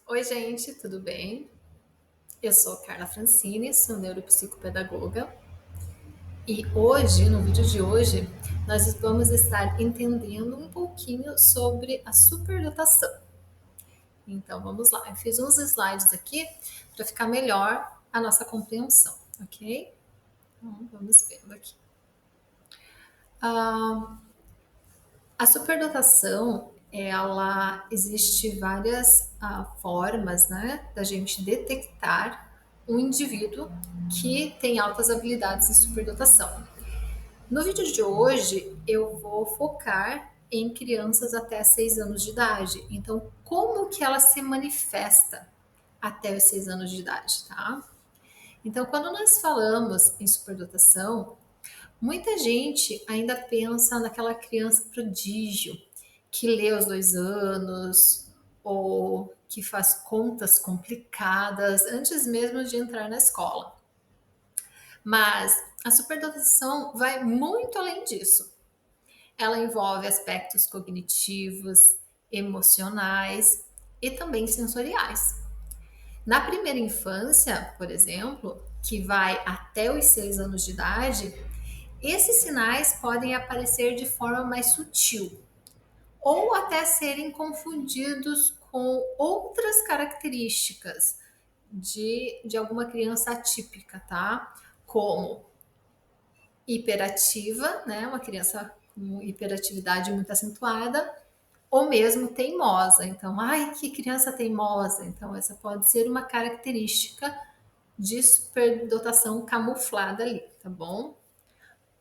Oi, gente, tudo bem? Eu sou Carla Francini, sou neuropsicopedagoga e hoje, no vídeo de hoje, nós vamos estar entendendo um pouquinho sobre a superdotação. Então, vamos lá. Eu fiz uns slides aqui para ficar melhor a nossa compreensão, ok? Então, vamos vendo aqui. A superdotação, ela existe várias formas, né, da gente detectar um indivíduo que tem altas habilidades em superdotação. No vídeo de hoje, eu vou focar em crianças até 6 anos de idade. Então, como que ela se manifesta até os 6 anos de idade, tá? Então, quando nós falamos em superdotação, muita gente ainda pensa naquela criança prodígio que lê aos 2 anos ou que faz contas complicadas antes mesmo de entrar na escola. Mas a superdotação vai muito além disso. Ela envolve aspectos cognitivos, emocionais e também sensoriais. Na primeira infância, por exemplo, que vai até os 6 anos de idade, esses sinais podem aparecer de forma mais sutil ou até serem confundidos com outras características de alguma criança atípica, tá? Como hiperativa, né? Uma criança com hiperatividade muito acentuada, ou mesmo teimosa. Então, ai, que criança teimosa. Então, essa pode ser uma característica de superdotação camuflada ali, tá bom?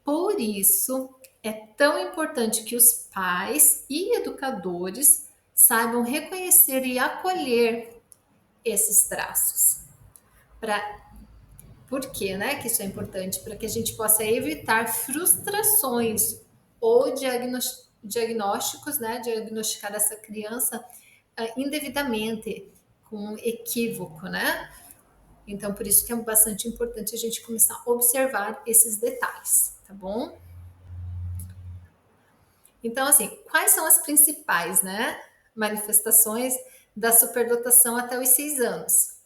Por isso, é tão importante que os pais e educadores saibam reconhecer e acolher esses traços. Pra, por quê, né? Que isso é importante? Para que a gente possa evitar frustrações ou diagnósticos, né? Diagnosticar essa criança indevidamente, com equívoco, né? Então, por isso que é bastante importante a gente começar a observar esses detalhes, tá bom? Então, assim, quais são as principais, né, manifestações da superdotação até os 6 anos?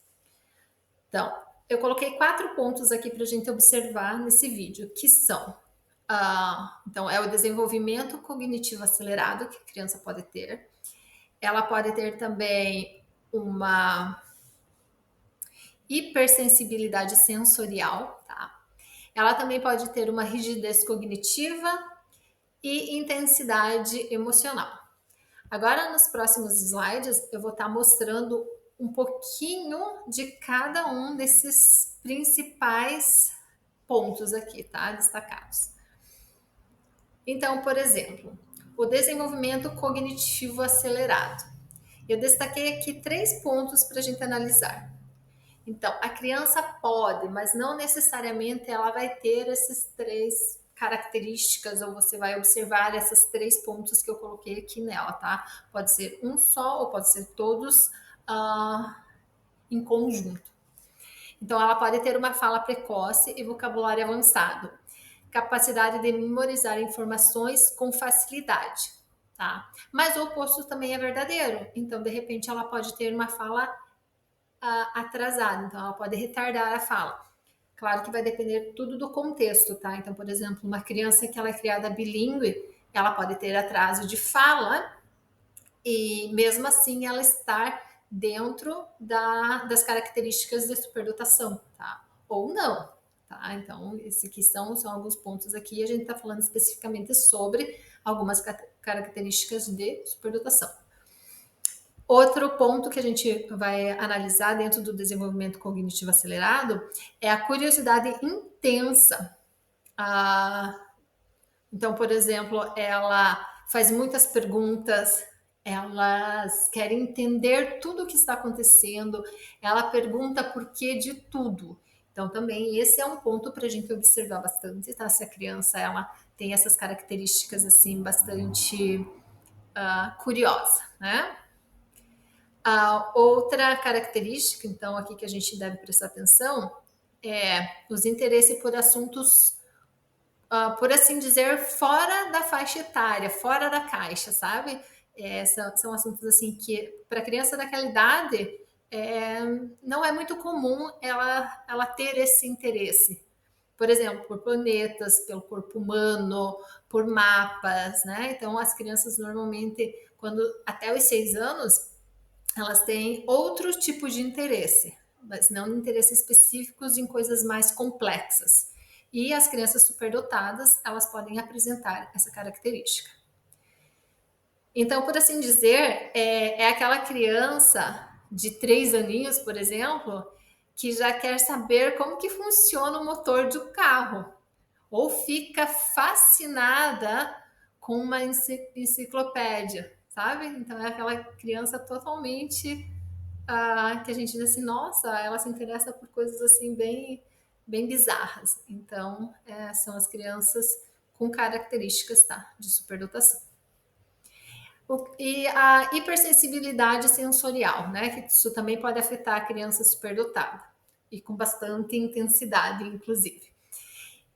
Então, eu coloquei 4 pontos aqui para a gente observar nesse vídeo, que são, então, é o desenvolvimento cognitivo acelerado que a criança pode ter. Ela pode ter também uma hipersensibilidade sensorial, tá? Ela também pode ter uma rigidez cognitiva e intensidade emocional. Agora, nos próximos slides, eu vou estar mostrando um pouquinho de cada um desses principais pontos aqui, tá? Destacados. Então, por exemplo, o desenvolvimento cognitivo acelerado. Eu destaquei aqui 3 pontos para a gente analisar. Então, a criança pode, mas não necessariamente ela vai ter essas 3 características, ou você vai observar esses 3 pontos que eu coloquei aqui nela, tá? Pode ser um só, ou pode ser todos em conjunto. Então, ela pode ter uma fala precoce e vocabulário avançado, capacidade de memorizar informações com facilidade, tá? Mas o oposto também é verdadeiro. Então, de repente, ela pode ter uma fala atrasada, então ela pode retardar a fala. Claro que vai depender tudo do contexto, tá? Então, por exemplo, uma criança que ela é criada bilíngue, ela pode ter atraso de fala e mesmo assim ela estar dentro das características de superdotação, tá? Ou não, tá? Então, esses aqui são alguns pontos aqui, a gente está falando especificamente sobre algumas características de superdotação. Outro ponto que a gente vai analisar dentro do desenvolvimento cognitivo acelerado é a curiosidade intensa. Então, por exemplo, ela faz muitas perguntas, elas querem entender tudo o que está acontecendo, ela pergunta por que de tudo. Então, também esse é um ponto para a gente observar bastante, tá? Se a criança ela tem essas características assim bastante curiosa, né? A outra característica, então, aqui que a gente deve prestar atenção é os interesses por assuntos, por assim dizer, fora da faixa etária, fora da caixa, sabe? São assuntos assim que para criança daquela idade não é muito comum ela ter esse interesse. Por exemplo, por planetas, pelo corpo humano, por mapas, né? Então, as crianças normalmente, quando até os 6 anos, elas têm outro tipo de interesse, mas não interesses específicos em coisas mais complexas. E as crianças superdotadas, elas podem apresentar essa característica. Então, por assim dizer, é aquela criança de 3 aninhos, por exemplo, que já quer saber como que funciona o motor do carro, ou fica fascinada com uma enciclopédia, sabe? Então é aquela criança totalmente que a gente diz assim, nossa, ela se interessa por coisas assim bem bizarras. Então são as crianças com características, tá, de superdotação. E a hipersensibilidade sensorial, né? Que isso também pode afetar a criança superdotada e com bastante intensidade, inclusive.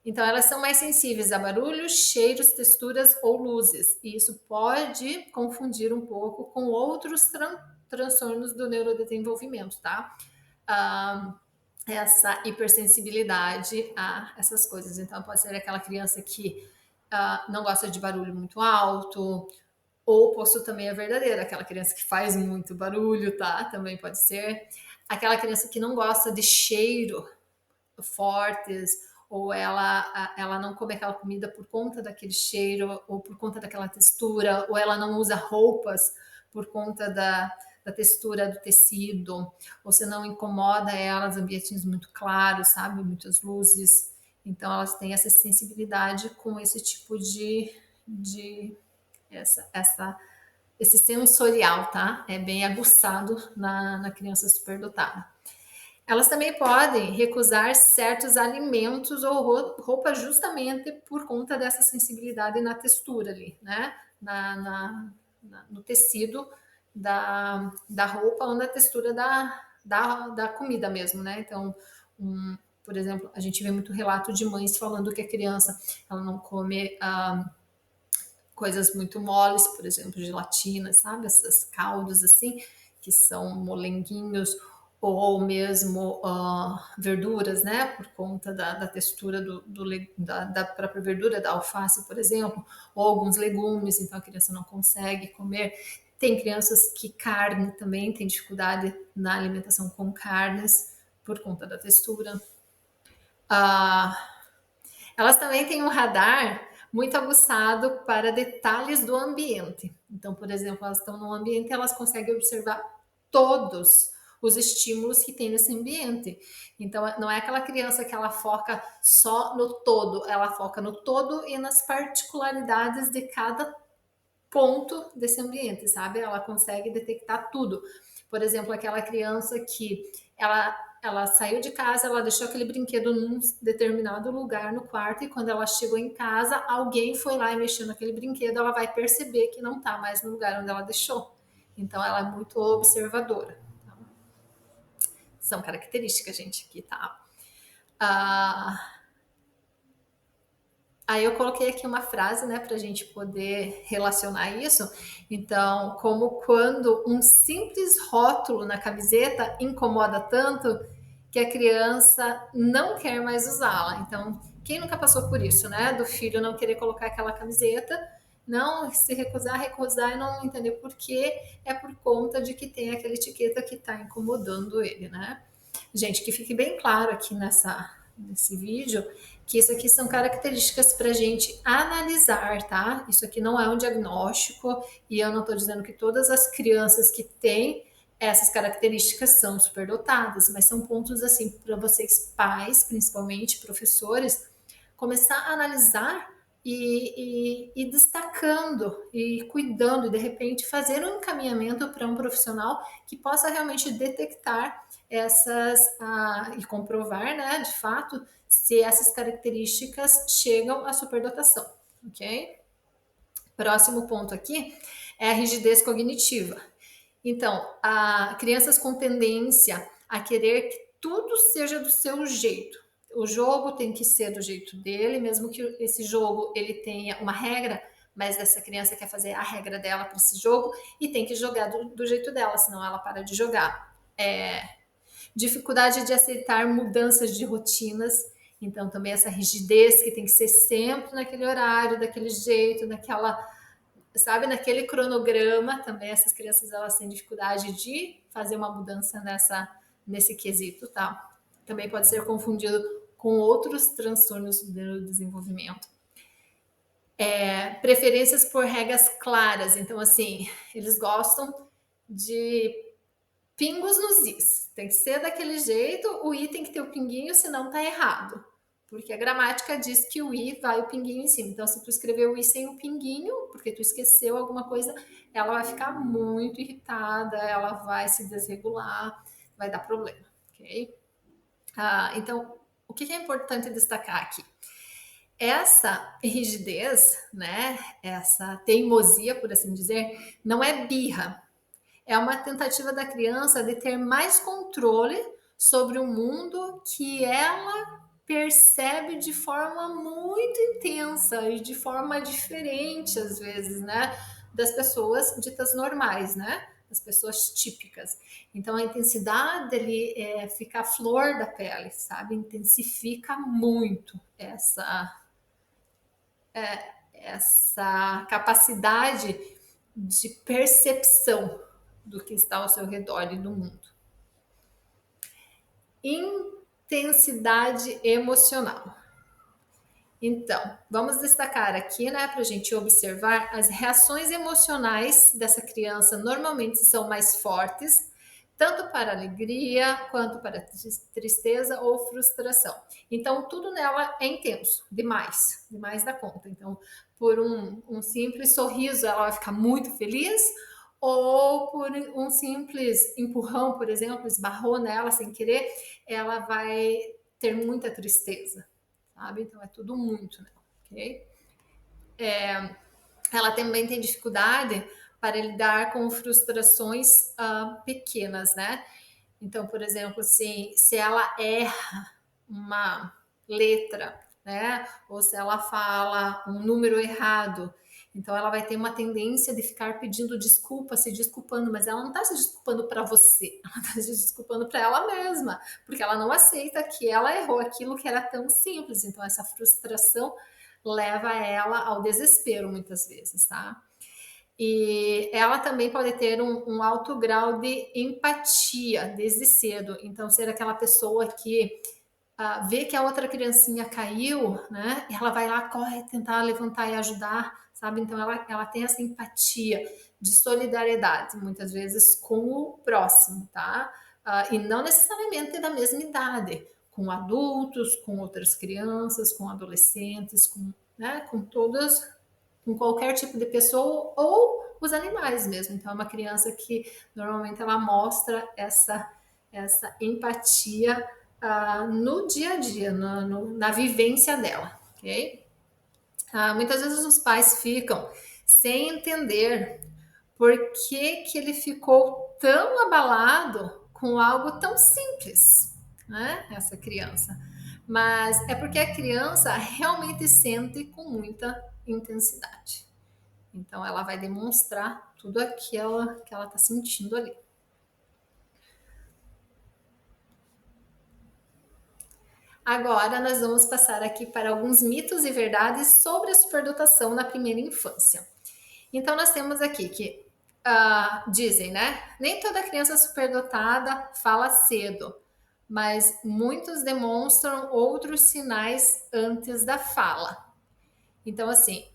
Então, elas são mais sensíveis a barulhos, cheiros, texturas ou luzes. E isso pode confundir um pouco com outros transtornos do neurodesenvolvimento, tá? Essa hipersensibilidade a essas coisas. Então, pode ser aquela criança que não gosta de barulho muito alto, ou o oposto também é verdadeiro, aquela criança que faz muito barulho, tá? Também pode ser. Aquela criança que não gosta de cheiro fortes, ou ela não come aquela comida por conta daquele cheiro, ou por conta daquela textura, ou ela não usa roupas por conta da textura do tecido, ou se não incomoda elas ambientes muito claros, sabe? Muitas luzes. Então elas têm essa sensibilidade com esse tipo de esse sensorial, tá? É bem aguçado na criança superdotada. Elas também podem recusar certos alimentos ou roupas justamente por conta dessa sensibilidade na textura ali, né? No tecido da roupa ou na textura da comida mesmo, né? Então, por exemplo, a gente vê muito relato de mães falando que a criança ela não come coisas muito moles, por exemplo, gelatina, sabe? Esses caldos assim, que são molenguinhos, ou mesmo verduras, né? Por conta da textura da própria verdura, da alface, por exemplo, ou alguns legumes, então a criança não consegue comer. Tem crianças que carne também tem dificuldade na alimentação com carnes por conta da textura. Elas também têm um radar muito aguçado para detalhes do ambiente. Então, por exemplo, elas estão num ambiente e elas conseguem observar todos os estímulos que tem nesse ambiente. Então, não é aquela criança que ela foca só no todo, ela foca no todo e nas particularidades de cada ponto desse ambiente, sabe? Ela consegue detectar tudo. Por exemplo, aquela criança que ela saiu de casa, ela deixou aquele brinquedo num determinado lugar no quarto e quando ela chegou em casa, alguém foi lá e mexeu naquele brinquedo, ela vai perceber que não está mais no lugar onde ela deixou. Então, ela é muito observadora. São características, gente, aqui, tá? Aí eu coloquei aqui uma frase, né, para a gente poder relacionar isso. Então, como quando um simples rótulo na camiseta incomoda tanto que a criança não quer mais usá-la. Então, quem nunca passou por isso, né? Do filho não querer colocar aquela camiseta, não se recusar e não entender por quê, é por conta de que tem aquela etiqueta que está incomodando ele, né? Gente, que fique bem claro aqui nesse vídeo que isso aqui são características para a gente analisar, tá? Isso aqui não é um diagnóstico e eu não estou dizendo que todas as crianças que têm essas características são superdotadas, mas são pontos assim para vocês pais, principalmente professores, começar a analisar e destacando e cuidando e de repente fazer um encaminhamento para um profissional que possa realmente detectar essas e comprovar, né, de fato, se essas características chegam à superdotação, ok? Próximo ponto aqui é a rigidez cognitiva. Então, crianças com tendência a querer que tudo seja do seu jeito. O jogo tem que ser do jeito dele, mesmo que esse jogo ele tenha uma regra, mas essa criança quer fazer a regra dela para esse jogo e tem que jogar do jeito dela, senão ela para de jogar. Dificuldade de aceitar mudanças de rotinas. Então, também essa rigidez que tem que ser sempre naquele horário, daquele jeito, sabe, naquele cronograma. Também essas crianças elas têm dificuldade de fazer uma mudança nesse quesito, tá? Também pode ser confundido com outros transtornos do desenvolvimento. Preferências por regras claras. Então, assim, eles gostam de pingos nos is. Tem que ser daquele jeito, o i tem que ter o pinguinho, senão tá errado. Porque a gramática diz que o i vai o pinguinho em cima. Então, se tu escrever o i sem o pinguinho, porque tu esqueceu alguma coisa, ela vai ficar muito irritada, ela vai se desregular, vai dar problema, ok? Então, o que é importante destacar aqui? Essa rigidez, né, essa teimosia, por assim dizer, não é birra. É uma tentativa da criança de ter mais controle sobre o mundo que ela percebe de forma muito intensa e de forma diferente, às vezes, né? Das pessoas ditas normais, né? Das pessoas típicas. Então, a intensidade ali fica a flor da pele, sabe? Intensifica muito essa capacidade de percepção do que está ao seu redor e do mundo. Intensidade emocional. Então, vamos destacar aqui, né, para a gente observar as reações emocionais dessa criança normalmente são mais fortes, tanto para alegria quanto para tristeza ou frustração. Então, tudo nela é intenso, demais da conta. Então, por um simples sorriso, ela vai ficar muito feliz, ou por um simples empurrão, por exemplo, esbarrou nela sem querer, ela vai ter muita tristeza, sabe? Então, é tudo muito, né? Ok? Ela também tem dificuldade para lidar com frustrações pequenas, né? Então, por exemplo, assim, se ela erra uma letra, né? Ou se ela fala um número errado, então ela vai ter uma tendência de ficar pedindo desculpa, se desculpando, mas ela não está se desculpando para você, ela está se desculpando para ela mesma, porque ela não aceita que ela errou aquilo que era tão simples. Então, essa frustração leva ela ao desespero muitas vezes, tá? E ela também pode ter um alto grau de empatia desde cedo. Então, ser aquela pessoa que vê que a outra criancinha caiu, né? Ela vai lá, corre tentar levantar e ajudar, sabe? Então, ela tem essa empatia de solidariedade, muitas vezes, com o próximo, tá? E não necessariamente da mesma idade, com adultos, com outras crianças, com adolescentes, né? Com todas, com qualquer tipo de pessoa ou os animais mesmo. Então, é uma criança que normalmente ela mostra essa empatia no dia a dia, na vivência dela, ok? Muitas vezes os pais ficam sem entender por que ele ficou tão abalado com algo tão simples, né? Essa criança. Mas é porque a criança realmente sente com muita intensidade. Então, ela vai demonstrar tudo aquilo que ela está sentindo ali. Agora, nós vamos passar aqui para alguns mitos e verdades sobre a superdotação na primeira infância. Então, nós temos aqui que dizem, né? Nem toda criança superdotada fala cedo, mas muitos demonstram outros sinais antes da fala. Então, assim,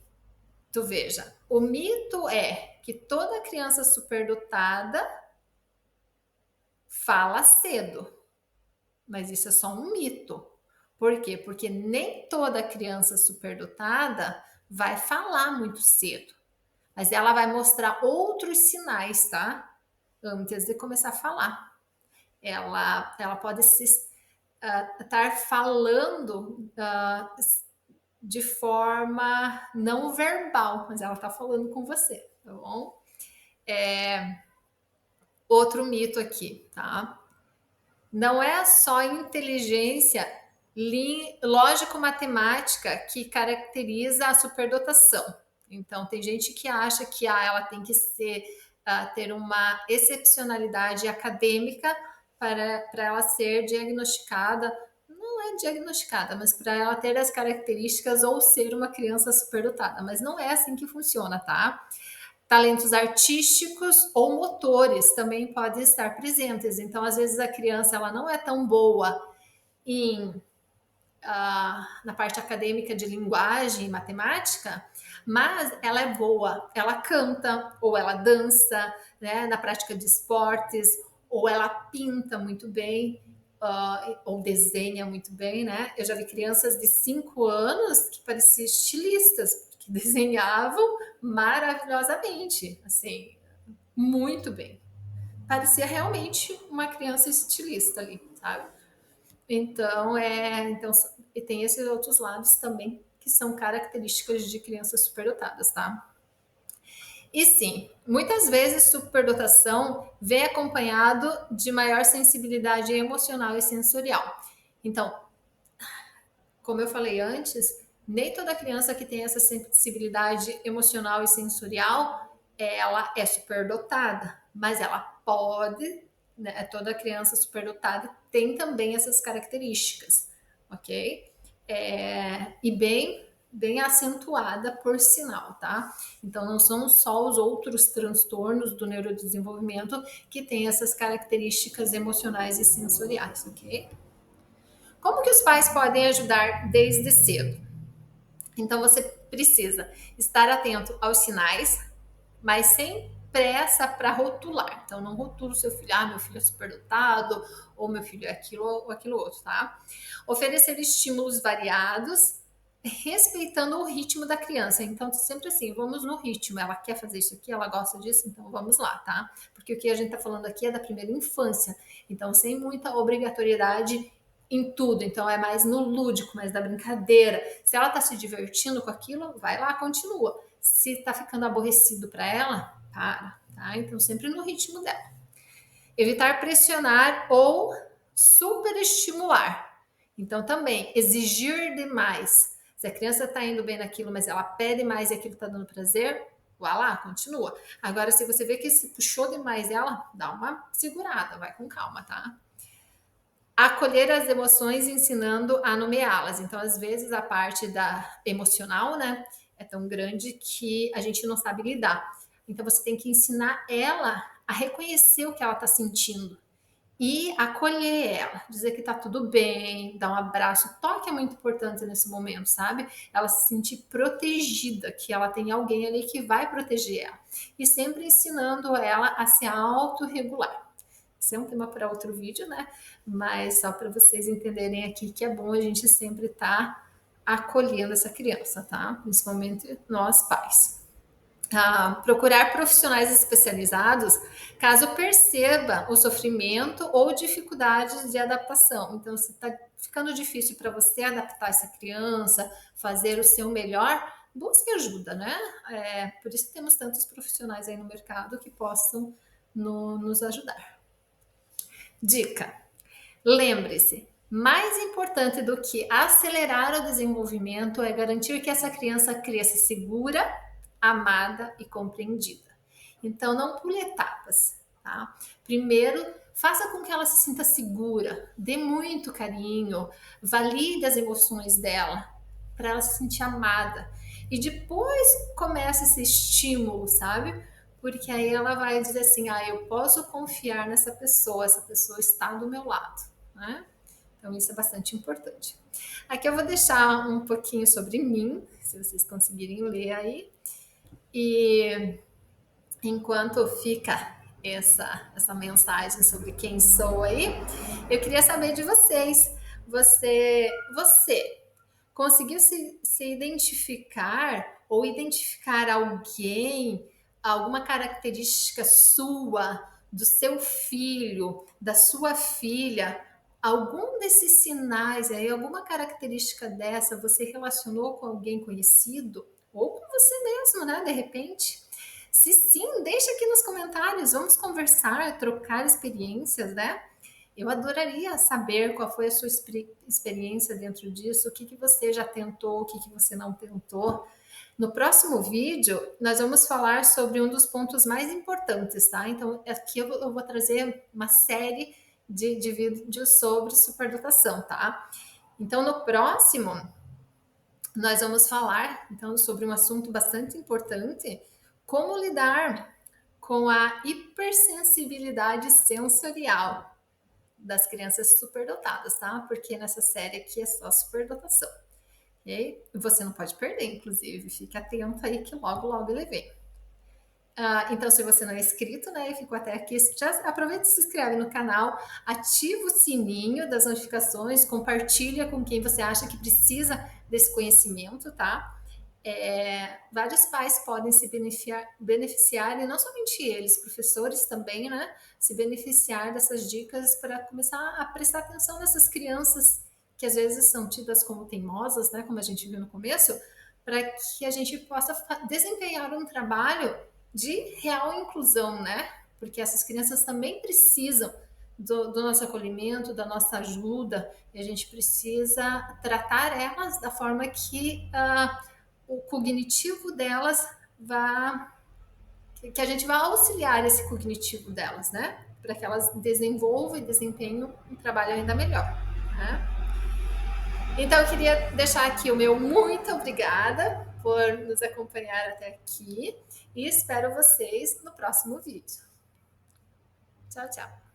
tu veja, o mito é que toda criança superdotada fala cedo, mas isso é só um mito. Por quê? Porque nem toda criança superdotada vai falar muito cedo, mas ela vai mostrar outros sinais, tá? Antes de começar a falar. Ela pode estar falando de forma não verbal, mas ela está falando com você, tá bom? Outro mito aqui, tá? Não é só inteligência lógico-matemática que caracteriza a superdotação. Então, tem gente que acha que ela tem que ser ter uma excepcionalidade acadêmica para ela ser diagnosticada, não é diagnosticada, mas para ela ter as características ou ser uma criança superdotada, mas não é assim que funciona, tá? Talentos artísticos ou motores também podem estar presentes. Então, às vezes a criança ela não é tão boa em na parte acadêmica de linguagem e matemática, mas ela é boa, ela canta ou ela dança, né, na prática de esportes, ou ela pinta muito bem, ou desenha muito bem, né? Eu já vi crianças de 5 anos que pareciam estilistas, que desenhavam maravilhosamente, assim, muito bem. Parecia realmente uma criança estilista ali, sabe? Então, e tem esses outros lados também que são características de crianças superdotadas, tá? E sim, muitas vezes superdotação vem acompanhado de maior sensibilidade emocional e sensorial. Então, como eu falei antes, nem toda criança que tem essa sensibilidade emocional e sensorial, ela é superdotada, mas ela pode, né, toda criança superdotada tem também essas características, ok? E bem acentuada por sinal, tá? Então não são só os outros transtornos do neurodesenvolvimento que têm essas características emocionais e sensoriais, ok? Como que os pais podem ajudar desde cedo? Então você precisa estar atento aos sinais, mas sem pressa para rotular. Então não rotula o seu filho, meu filho é superdotado, ou meu filho é aquilo ou aquilo outro, tá? Oferecer estímulos variados, respeitando o ritmo da criança. Então, sempre assim, vamos no ritmo. Ela quer fazer isso aqui, ela gosta disso, então vamos lá, tá? Porque o que a gente tá falando aqui é da primeira infância. Então, sem muita obrigatoriedade em tudo. Então, é mais no lúdico, mais da brincadeira. Se ela tá se divertindo com aquilo, vai lá, continua. Se tá ficando aborrecido para ela, para, tá? Então, sempre no ritmo dela. Evitar pressionar ou superestimular. Então, também, exigir demais. Se a criança está indo bem naquilo, mas ela pede mais e aquilo está dando prazer, vá lá, continua. Agora, se você vê que se puxou demais ela, dá uma segurada, vai com calma, tá? Acolher as emoções ensinando a nomeá-las. Então, às vezes, a parte da emocional, né, é tão grande que a gente não sabe lidar. Então, você tem que ensinar ela a reconhecer o que ela está sentindo e acolher ela, dizer que tá tudo bem, dar um abraço. Toque é muito importante nesse momento, sabe? Ela se sentir protegida, que ela tem alguém ali que vai proteger ela. E sempre ensinando ela a se autorregular. Esse é um tema para outro vídeo, né? Mas só para vocês entenderem aqui que é bom a gente sempre estar acolhendo essa criança, tá? Principalmente nós pais. Procurar profissionais especializados caso perceba o sofrimento ou dificuldades de adaptação. Então, se está ficando difícil para você adaptar essa criança, fazer o seu melhor, busque ajuda, né? Por isso temos tantos profissionais aí no mercado que possam nos ajudar. Dica: lembre-se, mais importante do que acelerar o desenvolvimento é garantir que essa criança cresça segura, amada e compreendida. Então, não pule etapas, tá? Primeiro, faça com que ela se sinta segura, dê muito carinho, valide as emoções dela, para ela se sentir amada. E depois comece esse estímulo, sabe? Porque aí ela vai dizer assim: eu posso confiar nessa pessoa, essa pessoa está do meu lado, né? Então, isso é bastante importante. Aqui eu vou deixar um pouquinho sobre mim, se vocês conseguirem ler aí. E enquanto fica essa mensagem sobre quem sou aí, eu queria saber de vocês. Você conseguiu se identificar ou identificar alguém, alguma característica sua, do seu filho, da sua filha, algum desses sinais aí, alguma característica dessa, você relacionou com alguém conhecido ou com você mesmo, né? De repente. Se sim, deixa aqui nos comentários, vamos conversar, trocar experiências, né? Eu adoraria saber qual foi a sua experiência dentro disso, o que você já tentou, o que você não tentou. No próximo vídeo, nós vamos falar sobre um dos pontos mais importantes, tá? Então, aqui eu vou trazer uma série de vídeos sobre superdotação, tá? Então, no próximo, nós vamos falar então sobre um assunto bastante importante, como lidar com a hipersensibilidade sensorial das crianças superdotadas, tá? Porque nessa série aqui é só superdotação. Ok? Você não pode perder, inclusive, fique atento aí que logo ele vem. Então, se você não é inscrito, né, e ficou até aqui, já aproveita e se inscreve no canal, ativa o sininho das notificações, compartilha com quem você acha que precisa desse conhecimento, tá? Vários pais podem se beneficiar, e não somente eles, professores também, né? Se beneficiar dessas dicas para começar a prestar atenção nessas crianças que às vezes são tidas como teimosas, né? Como a gente viu no começo, para que a gente possa desempenhar um trabalho de real inclusão, né? Porque essas crianças também precisam do nosso acolhimento, da nossa ajuda, e a gente precisa tratar elas da forma que o cognitivo delas que a gente vai auxiliar esse cognitivo delas, né? Para que elas desenvolvam e desempenhem um trabalho ainda melhor, né? Então, eu queria deixar aqui o meu muito obrigada por nos acompanhar até aqui e espero vocês no próximo vídeo. Tchau, tchau.